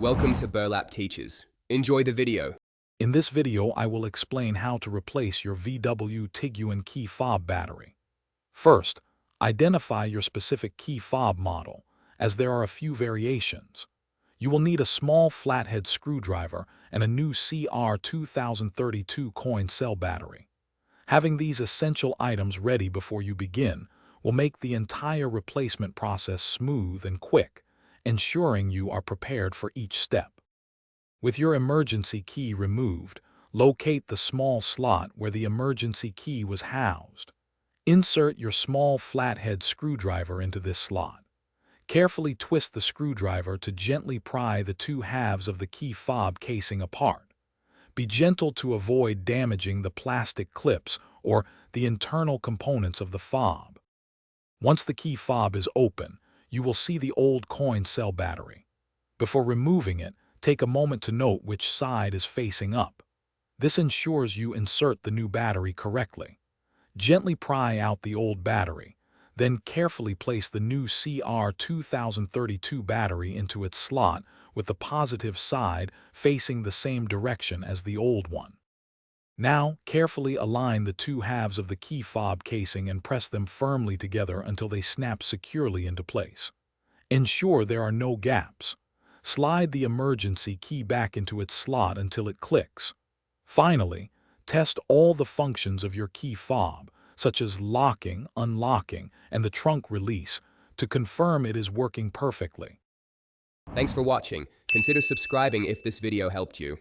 Welcome to Burlap Teachers. Enjoy the video. In this video, I will explain how to replace your VW Tiguan key fob battery. First, identify your specific key fob model, as there are a few variations. You will need a small flathead screwdriver and a new CR2032 coin cell battery. Having these essential items ready before you begin will make the entire replacement process smooth and quick, ensuring you are prepared for each step. With your emergency key removed, locate the small slot where the emergency key was housed. Insert your small flathead screwdriver into this slot. Carefully twist the screwdriver to gently pry the two halves of the key fob casing apart. Be gentle to avoid damaging the plastic clips or the internal components of the fob. Once the key fob is open, you will see the old coin cell battery. Before removing it, take a moment to note which side is facing up. This ensures you insert the new battery correctly. Gently pry out the old battery, then carefully place the new CR2032 battery into its slot with the positive side facing the same direction as the old one. Now, carefully align the two halves of the key fob casing and press them firmly together until they snap securely into place. Ensure there are no gaps. Slide the emergency key back into its slot until it clicks. Finally, test all the functions of your key fob, such as locking, unlocking, and the trunk release, to confirm it is working perfectly. Thanks for watching. Consider subscribing if this video helped you.